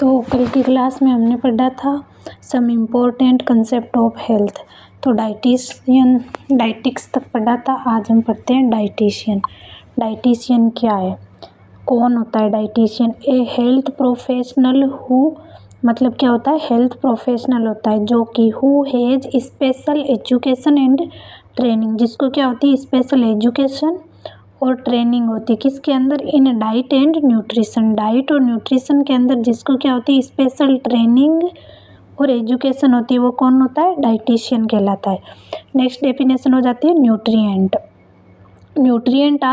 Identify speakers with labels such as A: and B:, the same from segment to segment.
A: तो कल की क्लास में हमने पढ़ा था some important concept of health. तो डाइटिक्स तक पढ़ा था। आज हम पढ़ते हैं डाइटिशियन। डाइटिशियन क्या है, कौन होता है dietitian? A health professional who, मतलब क्या होता है? हेल्थ प्रोफेशनल होता है जो कि who has special education and training, जिसको क्या होती है? स्पेशल एजुकेशन और ट्रेनिंग होती है किसके अंदर? In diet and nutrition, diet और न्यूट्रिशन के अंदर जिसको क्या होती है? स्पेशल ट्रेनिंग और एजुकेशन होती है, वो कौन होता है? डाइटिशियन कहलाता है। नेक्स्ट डेफिनेशन हो जाती है nutrient. Nutrient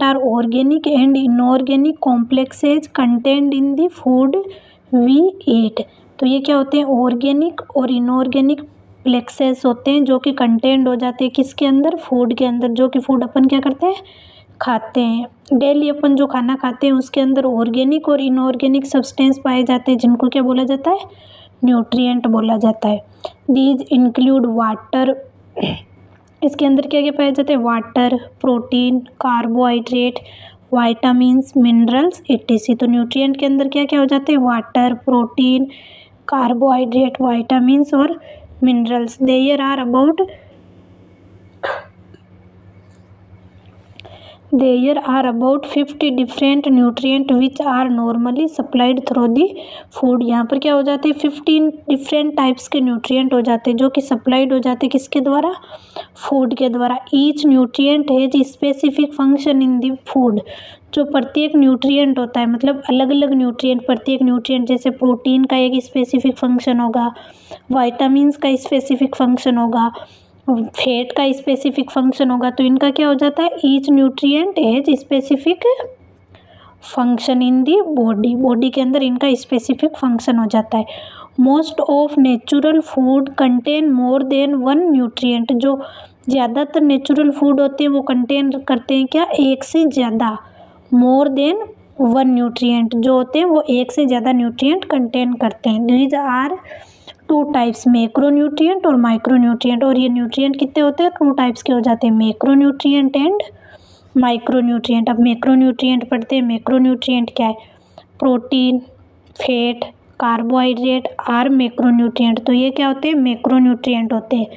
A: are organic and inorganic complexes contained in the food we eat. तो ये क्या होते हैं? ऑर्गेनिक और इनऑर्गेनिक प्लेक्सेस होते हैं जो कि कंटेंट हो जाते हैं किसके अंदर? फूड के अंदर। जो कि फूड अपन क्या करते हैं? खाते हैं। डेली अपन जो खाना खाते हैं उसके अंदर ऑर्गेनिक और इनऑर्गेनिक सब्सटेंस पाए जाते हैं जिनको क्या बोला जाता है? न्यूट्रिएंट बोला जाता है। दीज इंक्लूड वाटर, इसके अंदर क्या क्या पाया जाता है? Water, protein, carbohydrate, vitamins, minerals etc। तो न्यूट्रिएंट के अंदर क्या क्या हो जाते हैं? वाटर, प्रोटीन, कार्बोहाइड्रेट, वाइटामिन्स और minerals. There are about 50 different nutrients which are normally supplied through the food. यहाँ पर क्या हो जाते हैं? 15 डिफरेंट टाइप्स के न्यूट्रिएंट हो जाते हैं जो कि सप्लाइड हो जाते हैं किसके द्वारा? फूड के द्वारा। Each nutrient has specific function in the food. जो प्रत्येक न्यूट्रिएंट होता है, मतलब अलग अलग न्यूट्रिएंट, प्रत्येक न्यूट्रिएंट जैसे प्रोटीन का एक स्पेसिफिक फंक्शन होगा, वाइटामिन्स का स्पेसिफिक फंक्शन होगा, फैट का स्पेसिफिक फंक्शन होगा। तो इनका क्या हो जाता है? Each nutrient has specific function in the body. Body के अंदर इनका स्पेसिफिक फंक्शन हो जाता है। Most of natural food contain more than one nutrient. जो ज़्यादातर नेचुरल फूड होते हैं वो कंटेन करते हैं क्या? एक से ज़्यादा, मोर देन वन न्यूट्रिएंट जो होते हैं वो एक से ज़्यादा न्यूट्रिएंट कंटेन करते हैं। These are two types, macronutrient और माइक्रोन्यूट्रिएंट। और ये न्यूट्रिएंट कितने होते हैं? टू टाइप्स के हो जाते हैं, मैक्रोन्यूट्रिएंट एंड माइक्रोन्यूट्रिएंट। अब मैक्रोन्यूट्रिएंट पढ़ते हैं। मैक्रोन्यूट्रिएंट क्या है? Protein, fat, carbohydrate are macronutrient. तो ये क्या होते हैं? मैक्रोन्यूट्रिएंट होते हैं।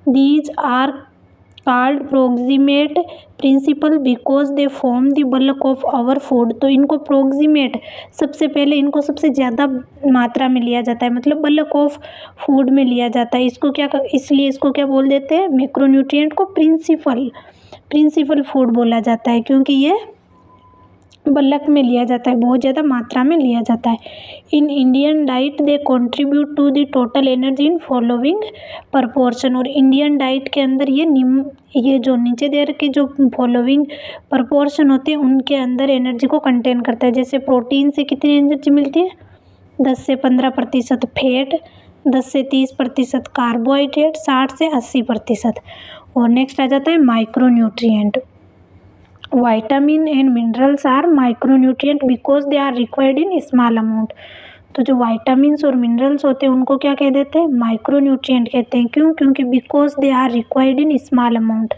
A: These are called proximate principle because they form the bulk of our food. तो इनको प्रोक्सीमेट, सबसे पहले इनको सबसे ज़्यादा मात्रा में लिया जाता है, मतलब बल्क ऑफ फूड में लिया जाता है। इसको क्या, इसलिए इसको क्या बोल देते हैं? मैक्रोन्यूट्रिएंट को प्रिंसिपल फूड बोला जाता है क्योंकि ये बल्क में लिया जाता है, बहुत ज़्यादा मात्रा में लिया जाता है। In Indian diet they contribute to the total energy in following proportion. और इंडियन डाइट के अंदर ये जो नीचे दे रखे जो फॉलोइंग प्रपोर्शन होते हैं उनके अंदर एनर्जी को कंटेन करता है। जैसे प्रोटीन से कितनी एनर्जी मिलती है? 10 से 15%, फैट 10 से 30%, कार्बोहाइड्रेट 60 से 80%। और नेक्स्ट आ जाता है micronutrient. Vitamin and minerals are micronutrient because they are required in small amount. तो जो वाइटामिन्स और मिनरल्स होते हैं उनको क्या कह देते हैं? माइक्रोन्यूट्रिएंट कहते हैं। क्यों? क्योंकि because they are required in small amount.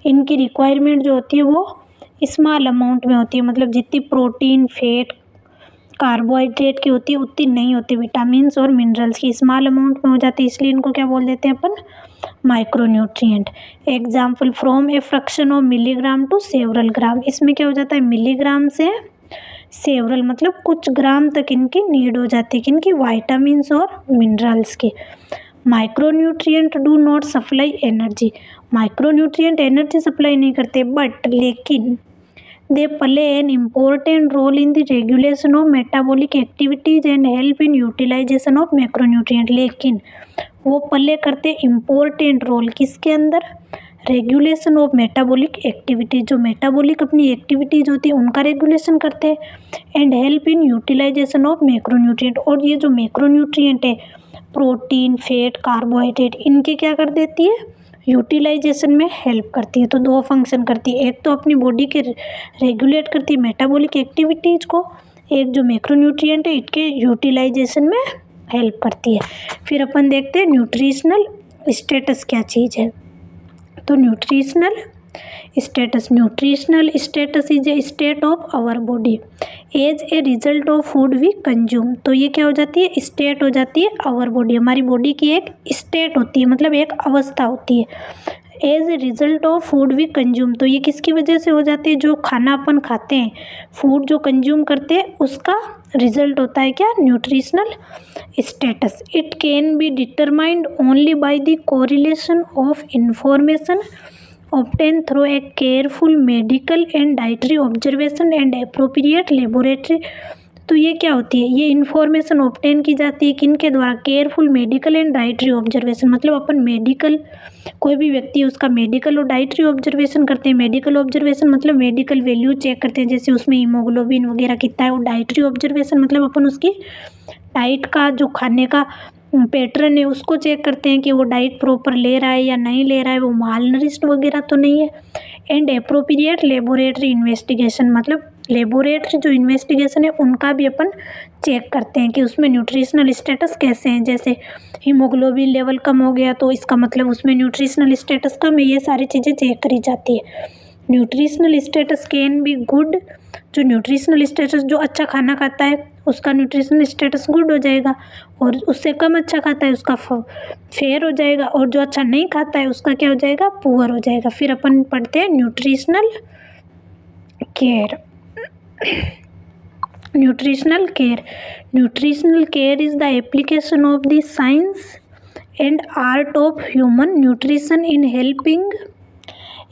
A: इनकी रिक्वायरमेंट जो होती है वो स्मॉल अमाउंट में होती है, मतलब जितनी प्रोटीन, फैट, कार्बोहाइड्रेट की होती है उतनी नहीं होती। विटामिन्स और मिनरल्स की स्मॉल अमाउंट में हो जाती है, इसलिए इनको क्या बोल देते हैं अपन? Micronutrient. Example from a fraction of milligram to several gram. इसमें क्या हो जाता है? मिलीग्राम से सेवरल, मतलब कुछ ग्राम तक इनकी नीड हो जाती है किनकी? वाइटामिन्स और मिनरल्स की। Micronutrient do not supply energy. Micronutrient energy supply नहीं करते, बट लेकिन they play an important role in the regulation of metabolic activities and help in utilisation of macronutrient. लेकिन वो प्ले करते इम्पोर्टेंट रोल किसके अंदर? Regulation of metabolic activities. जो metabolic अपनी एक्टिविटीज होती है उनका रेगुलेशन करते हैं। And help in utilisation of macronutrient. और ये जो मैक्रोन्यूट्रिएंट है, प्रोटीन, फैट, कार्बोहाइड्रेट, इनके क्या कर देती है? यूटिलाइजेशन में हेल्प करती है। तो दो फंक्शन करती है, एक तो अपनी बॉडी के रेगुलेट करती है मेटाबॉलिक एक्टिविटीज़ को, एक जो मैक्रोन्यूट्रिएंट है इनके यूटिलाइजेशन में हेल्प करती है। फिर अपन देखते हैं न्यूट्रिशनल स्टेटस क्या चीज़ है। तो nutritional status, nutritional status is a state of our body as a result of food we consume. तो ये क्या हो जाती है, स्टेट हो जाती है आवर बॉडी, हमारी बॉडी की एक स्टेट होती है, मतलब एक अवस्था होती है। As a result of food we consume, तो ये किसकी वजह से हो जाती है, जो खाना अपन खाते हैं, फूड जो कंज्यूम करते हैं उसका रिजल्ट होता है क्या, nutritional status. It can be determined only by the correlation of information obtained through a careful medical and dietary observation and appropriate laboratory। तो ये क्या होती है, ये इन्फॉर्मेशन ऑब्टेन की जाती है किन के द्वारा, careful medical and dietary observation, मतलब अपन मेडिकल, कोई भी व्यक्ति उसका मेडिकल और डाइटरी ऑब्जर्वेशन करते हैं। मेडिकल ऑब्जर्वेशन मतलब मेडिकल वैल्यू चेक करते हैं, जैसे उसमें हीमोग्लोबिन वगैरह कितना है, और डाइटरी ऑब्जर्वेशन मतलब अपन उसकी डाइट का जो खाने का पैटर्न है उसको चेक करते हैं कि वो डाइट प्रॉपर ले रहा है या नहीं ले रहा है, वो माल नरिश्ड वगैरह तो नहीं है। एंड एप्रोप्रिएट लेबोरेटरी इन्वेस्टिगेशन, मतलब लेबोरेटरी जो इन्वेस्टिगेशन है उनका भी अपन चेक करते हैं कि उसमें न्यूट्रिशनल स्टेटस कैसे हैं। जैसे हीमोग्लोबिन लेवल कम हो गया तो इसका मतलब उसमें न्यूट्रिशनल स्टेटस कम है, ये सारी चीज़ें चेक करी जाती है। Nutritional status can be good, जो न्यूट्रिशनल स्टेटस, जो अच्छा खाना खाता है उसका न्यूट्रिशनल स्टेटस गुड हो जाएगा, और उससे कम अच्छा खाता है उसका फेयर हो जाएगा, और जो अच्छा नहीं खाता है उसका क्या हो जाएगा, पुअर हो जाएगा। फिर अपन पढ़ते हैं nutritional care. Nutritional care, nutritional care is the application of the science and art of human nutrition in helping,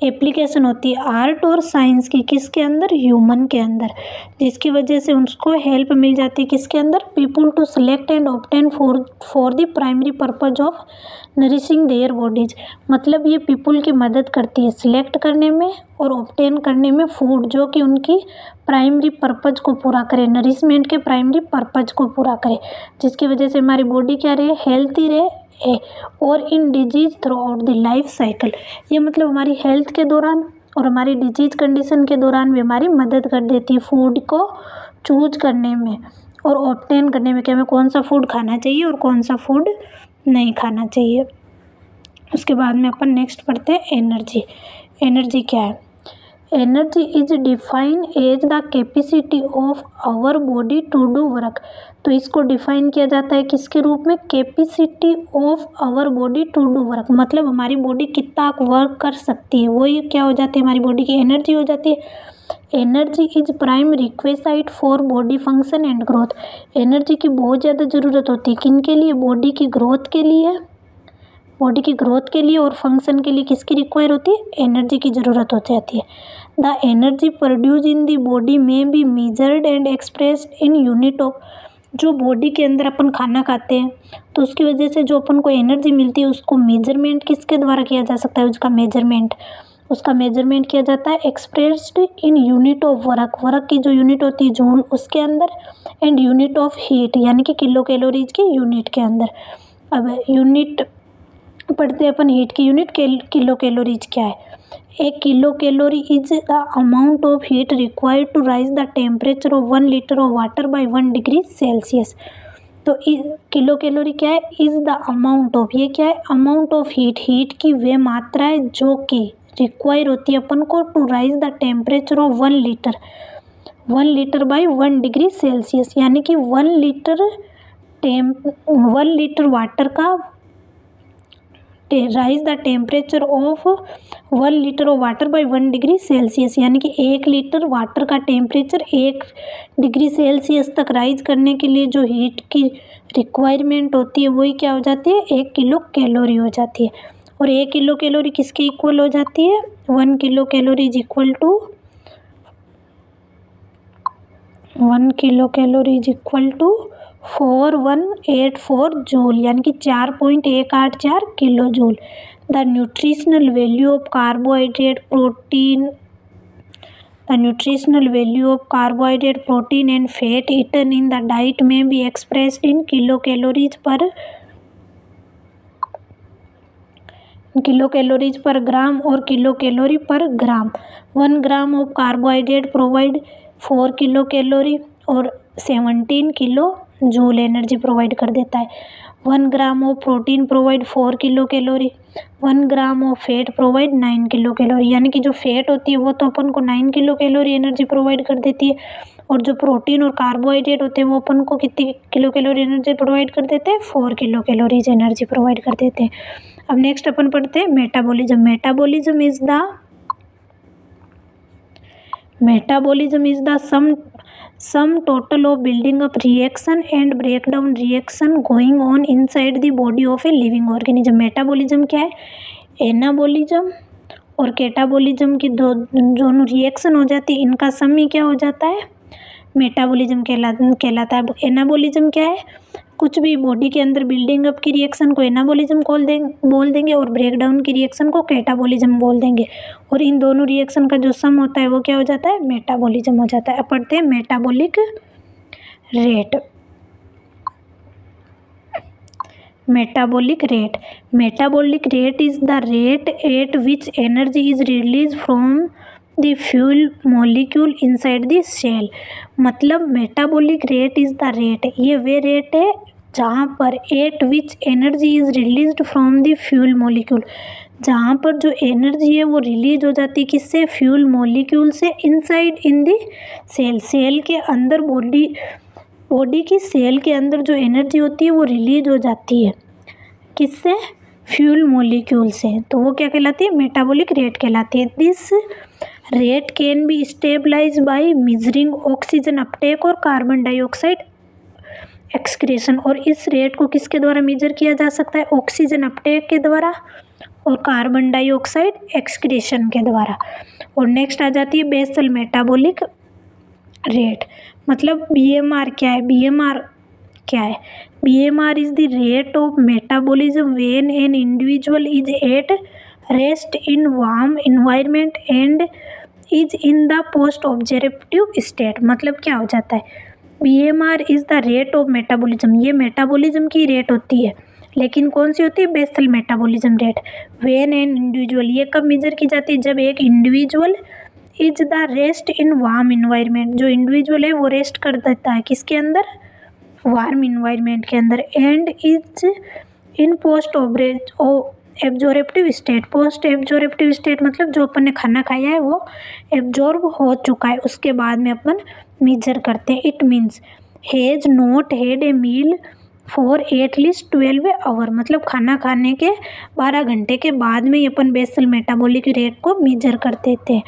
A: application होती है आर्ट और साइंस की, किसके अंदर, ह्यूमन के अंदर, जिसकी वजह से उसको हेल्प मिल जाती है किसके अंदर, people to select and obtain for the primary purpose of nourishing their bodies. मतलब ये पीपुल की मदद करती है सिलेक्ट करने में और ऑब्टेन करने में फूड, जो कि उनकी प्राइमरी पर्पज को पूरा करे, नरिशमेंट के प्राइमरी पर्पज को पूरा करे, जिसकी वजह से हमारी बॉडी क्या रहे, हेल्थी रहे और in disease through out the life cycle. ये मतलब हमारी हेल्थ के दौरान और हमारी डिजीज कंडीशन के दौरान भी हमारी मदद कर देती है फूड को चूज करने में और ऑब्टेन करने में कि हमें कौन सा फूड खाना चाहिए और कौन सा फूड नहीं खाना चाहिए। उसके बाद में अपन नेक्स्ट पढ़ते हैं एनर्जी। एनर्जी क्या है, energy is define as the capacity of our body to do work. तो इसको डिफाइन किया जाता है किसके रूप में, capacity of our body to do work, मतलब हमारी बॉडी कितना वर्क कर सकती है, वही क्या हो जाती है, हमारी बॉडी की एनर्जी हो जाती है। Energy is prime requisite for body function and growth. Energy की बहुत ज़्यादा ज़रूरत होती है किन के लिए, बॉडी की ग्रोथ के लिए, बॉडी की ग्रोथ के लिए और फंक्शन के लिए किसकी रिक्वायर होती है, एनर्जी की ज़रूरत हो जाती है। The energy produce in the body में be measured and expressed in unit of, जो बॉडी के अंदर अपन खाना खाते हैं तो उसकी वजह से जो अपन को एनर्जी मिलती है उसको मेजरमेंट किसके द्वारा किया जा सकता है, उसका मेजरमेंट किया जाता है expressed in unit of work, work की जो यूनिट होती है जूल उसके अंदर, एंड यूनिट ऑफ हीट यानी कि किलो कैलोरीज की यूनिट के अंदर। अब यूनिट पढ़ते हैं अपन, हीट की यूनिट किलो कैलोरीज क्या है, एक kilo calorie is the amount of heat required to raise the temperature of 1 litre of water by 1 degree Celsius. तो किलो कैलोरी क्या है, इज द अमाउंट ऑफ, ये क्या है, अमाउंट ऑफ हीट, हीट की वे मात्रा है जो कि रिक्वायर होती है अपन को to raise the temperature of 1 litre by 1 degree Celsius, यानी कि 1 लीटर वाटर का raise the temperature of 1 litre of water by 1 degree Celsius, यानी कि 1 लीटर वाटर का टेम्परेचर 1 डिग्री सेल्सियस तक राइज करने के लिए जो हीट की रिक्वायरमेंट होती है वही क्या हो जाती है, 1 किलो कैलोरी हो जाती है। और 1 किलो कैलोरी किसके इक्वल हो जाती है, 1 kilo calorie is equal to 4184 joule, यानी कि 4.184 kilo joule. The nutritional value of carbohydrate protein and fat eaten in the diet में be expressed in kilo calories per gram और kilo calorie per gram. 1 gram of carbohydrate provide 4 kilo calorie और 17 kilo joule energy provide कर देता है। 1 gram of protein provide 4 kilo calorie, 1 gram of fat provide 9 kilo calorie. यानी कि जो fat होती है वो तो अपन को 9 किलो कैलोरी एनर्जी प्रोवाइड कर देती है, और जो प्रोटीन और कार्बोहाइड्रेट होते हैं वो अपन को कितनी किलो कैलोरी एनर्जी प्रोवाइड कर देते हैं, 4 किलो कैलोरीज एनर्जी प्रोवाइड कर देते हैं। अब नेक्स्ट अपन पढ़ते हैं metabolism. Metabolism is the sum total of building up reaction and break down reaction going on inside the body of a living organism. मेटाबॉलिज्म क्या है? एनाबॉलिज्म और कैटाबॉलिज्म की दोनों रिएक्शन हो जाती है, इनका सम ही क्या हो जाता है? मेटाबॉलिज्म कहलाता है। एनाबॉलिज्म क्या है? कुछ भी बॉडी के अंदर बिल्डिंग अप की रिएक्शन को एनाबॉलिज्म बोल देंगे, और ब्रेक डाउन की रिएक्शन को कैटाबॉलिज्म बोल देंगे, और इन दोनों रिएक्शन का जो सम होता है वो क्या हो जाता है? मेटाबॉलिज्म हो जाता है। अब पढ़ते हैं metabolic rate. Metabolic rate is the rate at which energy is release from the fuel molecule inside the cell. मतलब metabolic rate is the rate, ये वे रेट है जहाँ पर at which energy is released from the fuel molecule, जहाँ पर जो energy है वो रिलीज हो जाती है किससे? फ्यूल मॉलिक्यूल से, inside in the cell. Cell के अंदर बॉडी की सेल के अंदर जो एनर्जी होती है वो रिलीज हो जाती है किससे? फ्यूल मॉलिक्यूल से। तो वो क्या कहलाती है? मेटाबॉलिक रेट कहलाती है। This rate can be stabilize by measuring oxygen uptake और कार्बन डाइऑक्साइड एक्सक्रीशन। और इस रेट को किसके द्वारा मेजर किया जा सकता है? ऑक्सीजन अपटेक के द्वारा और कार्बन डाइऑक्साइड एक्सक्रीशन के द्वारा। और नेक्स्ट आ जाती है बेसल मेटाबॉलिक रेट। मतलब BMR क्या है? BMR is the rate of metabolism when an individual is at rest in warm environment and is in the post-operative state। मतलब क्या हो जाता है? BMR is the rate of metabolism, ये metabolism की रेट होती है, लेकिन कौन सी होती है? Basal metabolism rate. when an individual, ये कब मेजर की जाती है? जब एक individual is the rest in warm environment, जो इंडिविजुअल है वो रेस्ट कर देता है किसके अंदर? वार्म इन्वायरमेंट के अंदर। And is in post absorptive state. Post absorptive state मतलब जो अपन ने खाना खाया है वो एब्जॉर्ब हो चुका है, उसके बाद में अपन मेजर करते हैं। It means has not had a meal for at least 12 hour. मतलब खाना खाने के 12 घंटे के बाद में ही अपन बेसल मेटाबॉलिक रेट को मेजर करते थे।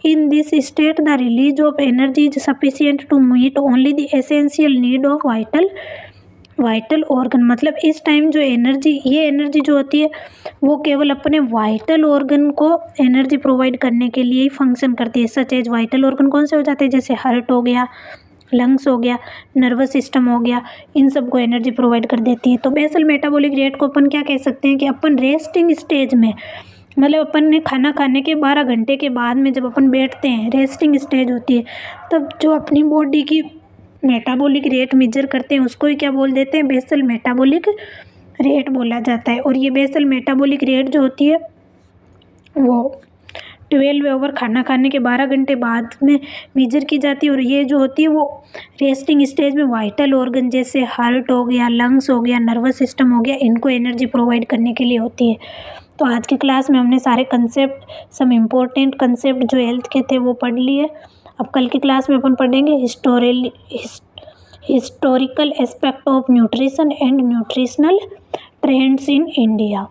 A: In this state the release of energy is sufficient to meet only the essential need of vital organ. मतलब इस टाइम जो ये एनर्जी जो होती है वो केवल अपने वाइटल ऑर्गन को एनर्जी प्रोवाइड करने के लिए ही फंक्शन करती है। सच एज वाइटल ऑर्गन कौन से हो जाते हैं? जैसे हार्ट हो गया, लंग्स हो गया, नर्वस सिस्टम हो गया, इन सब को एनर्जी प्रोवाइड कर देती है। तो बेसल मेटाबॉलिक रेट को अपन क्या कह सकते हैं कि अपन रेस्टिंग स्टेज में, मतलब अपन ने खाना खाने के 12 घंटे के बाद में जब अपन बैठते हैं, रेस्टिंग स्टेज होती है, तब जो अपनी बॉडी की मेटाबॉलिक रेट मेजर करते हैं उसको ही क्या बोल देते हैं? बेसल मेटाबॉलिक रेट बोला जाता है। और ये बेसल मेटाबॉलिक रेट जो होती है वो 12 आवर खाना खाने के 12 घंटे बाद में मेजर की जाती है। और ये जो होती है वो रेस्टिंग स्टेज में वाइटल ऑर्गन जैसे हार्ट हो गया, लंग्स हो गया, नर्वस सिस्टम हो गया, इनको एनर्जी प्रोवाइड करने के लिए होती है। तो आज की क्लास में हमने सारे कंसेप्ट, सम इम्पोर्टेंट कंसेप्ट जो हेल्थ के थे वो पढ़ लिए। अब कल की क्लास में अपन पढ़ेंगे historical aspect of nutrition and nutritional trends in India.